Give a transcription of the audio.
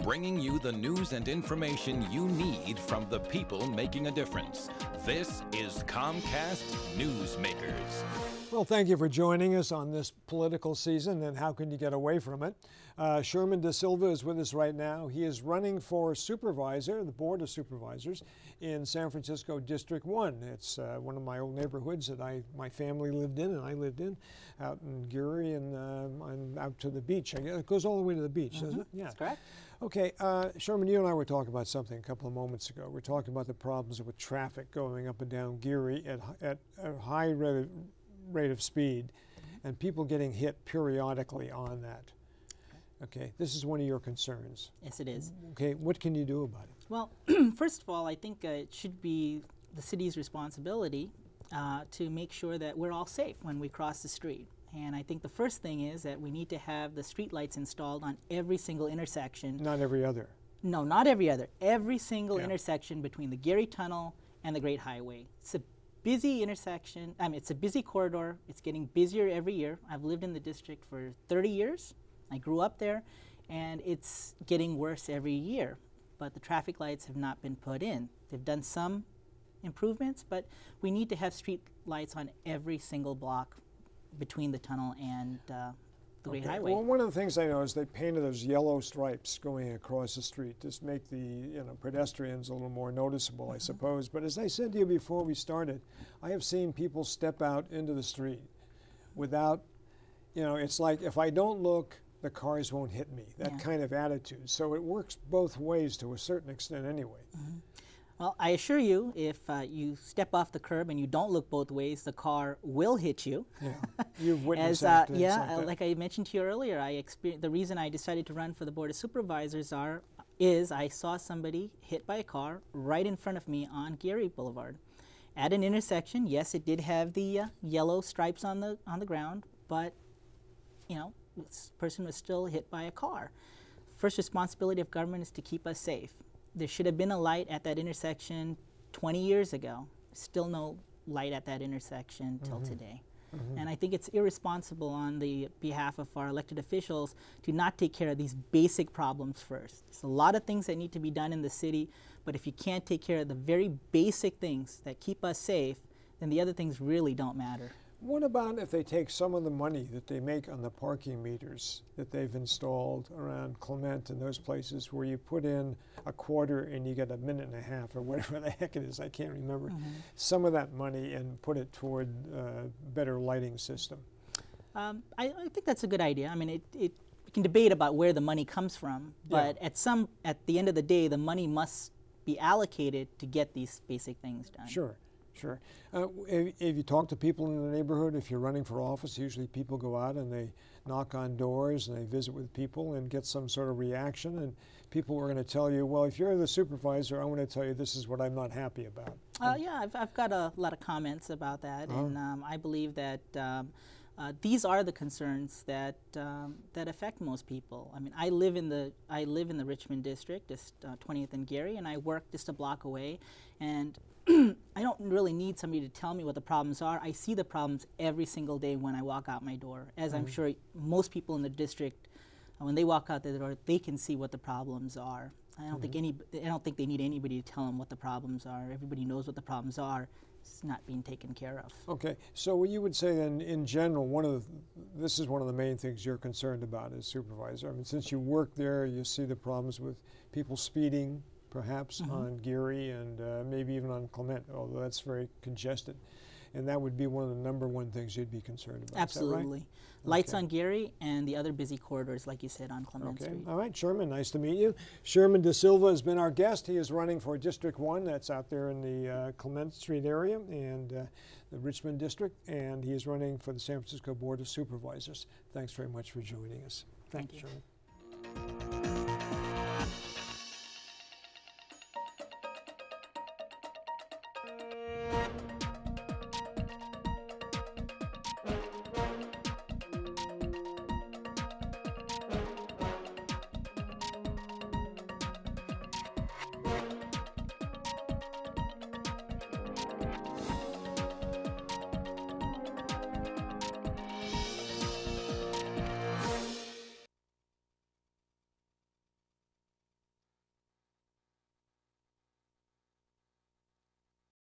bringing you the news and information you need from the people making a difference. This is Comcast Newsmakers. Well, thank you for joining us on this political season, and how can you get away from it? Sherman De Silva is with us right now. He is running for supervisor, the Board of Supervisors, in San Francisco District 1. It's one of my old neighborhoods that my family lived in and I lived in, out in Geary and out to the beach. I guess it goes all the way to the beach, doesn't it? Yeah, that's correct. Okay, Sherman, you and I were talking about something a couple of moments ago. We're talking about the problems with traffic going up and down Geary at a high rate of speed, and people getting hit periodically on that. Okay, this is one of your concerns. Yes, it is. Okay, what can you do about it? Well, first of all, I think it should be the city's responsibility to make sure that we're all safe when we cross the street. And I think the first thing is that we need to have the street lights installed on every single intersection. Not every other. No, not every other. Every single intersection between the Geary Tunnel and the Great Highway. It's a busy intersection. I mean, it's a busy corridor. It's getting busier every year. I've lived in the district for 30 years. I grew up there, and it's getting worse every year. But the traffic lights have not been put in. They've done some improvements, but we need to have street lights on every single block between the tunnel and the Great Highway. Well, one of the things I know is they painted those yellow stripes going across the street to make the pedestrians a little more noticeable, I suppose. But as I said to you before we started, I have seen people step out into the street without, it's like if I don't look, the cars won't hit me, that kind of attitude. So it works both ways to a certain extent anyway. Well, I assure you, if you step off the curb and you don't look both ways, the car will hit you. Yeah, you've witnessed that. Like I mentioned to you earlier, the reason I decided to run for the Board of Supervisors is I saw somebody hit by a car right in front of me on Geary Boulevard. At an intersection, yes, it did have the yellow stripes on the ground, but, this person was still hit by a car. First responsibility of government is to keep us safe. There should have been a light at that intersection 20 years ago. Still no light at that intersection till today. And I think it's irresponsible on the behalf of our elected officials to not take care of these basic problems first. There's a lot of things that need to be done in the city, but if you can't take care of the very basic things that keep us safe, then the other things really don't matter. What about if they take some of the money that they make on the parking meters that they've installed around Clement and those places where you put in a quarter and you get a minute and a half or whatever the heck it is, I can't remember, some of that money and put it toward a better lighting system? I think that's a good idea. I mean, we can debate about where the money comes from, but at the end of the day, the money must be allocated to get these basic things done. Sure. Sure. If you talk to people in the neighborhood, if you're running for office, usually people go out and they knock on doors and they visit with people and get some sort of reaction. And people are going to tell you, well, if you're the supervisor, I want to tell you this is what I'm not happy about. Yeah, I've got a lot of comments about that, and I believe that these are the concerns that affect most people. I mean, I live in the Richmond district, just 20th and Geary, and I work just a block away, and I don't really need somebody to tell me what the problems are. I see the problems every single day when I walk out my door. As I'm sure most people in the district, when they walk out their door, they can see what the problems are. I don't think they need anybody to tell them what the problems are. Everybody knows what the problems are. It's not being taken care of. Okay, so what you would say then, in general, this is one of the main things you're concerned about as supervisor. I mean, since you work there, you see the problems with people speeding, perhaps on Geary and maybe even on Clement, although that's very congested. And that would be one of the #1 things you'd be concerned about. Absolutely. Is that right? Lights on Geary and the other busy corridors, like you said, on Clement Street. All right, Sherman, nice to meet you. Sherman De Silva has been our guest. He is running for District 1. That's out there in the Clement Street area and the Richmond District. And he is running for the San Francisco Board of Supervisors. Thanks very much for joining us. Thank you. Sherman.